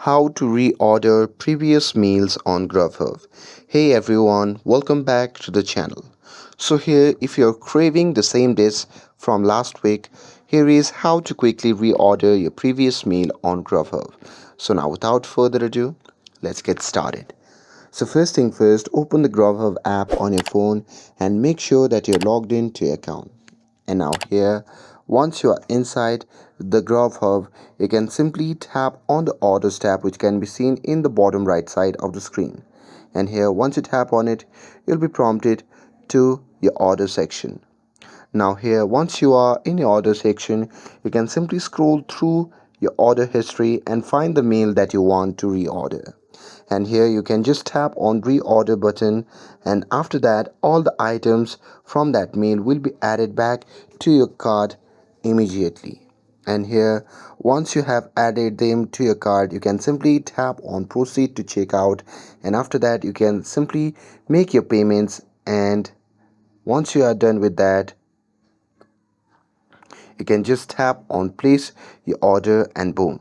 how to reorder previous meals on Grubhub. Hey everyone, welcome back to the channel. So here, if you're craving the same dish from last week, here is how to quickly reorder your previous meal on Grubhub. So now without further ado, let's get started. So first thing first, open the Grubhub app on your phone and make sure that you're logged into your account. And now here, once you are inside the Grubhub, you can simply tap on the Orders tab, which can be seen in the bottom right side of the screen. And here, once you tap on it, you'll be prompted to your order section. Now here, once you are in your order section, you can simply scroll through your order history and find the meal that you want to reorder. And here you can just tap on reorder button, and after that all the items from that meal will be added back to your cart immediately. And here, once you have added them to your cart, you can simply tap on proceed to checkout, and after that you can simply make your payments. And once you are done with that, you can just tap on place your order, and boom.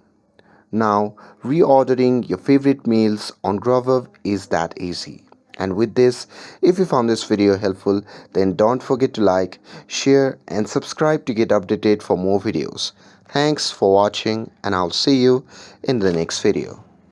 Now, reordering your favorite meals on Grubhub is that easy. And with this, if you found this video helpful, then don't forget to like, share, and subscribe to get updated for more videos. Thanks for watching, and I'll see you in the next video.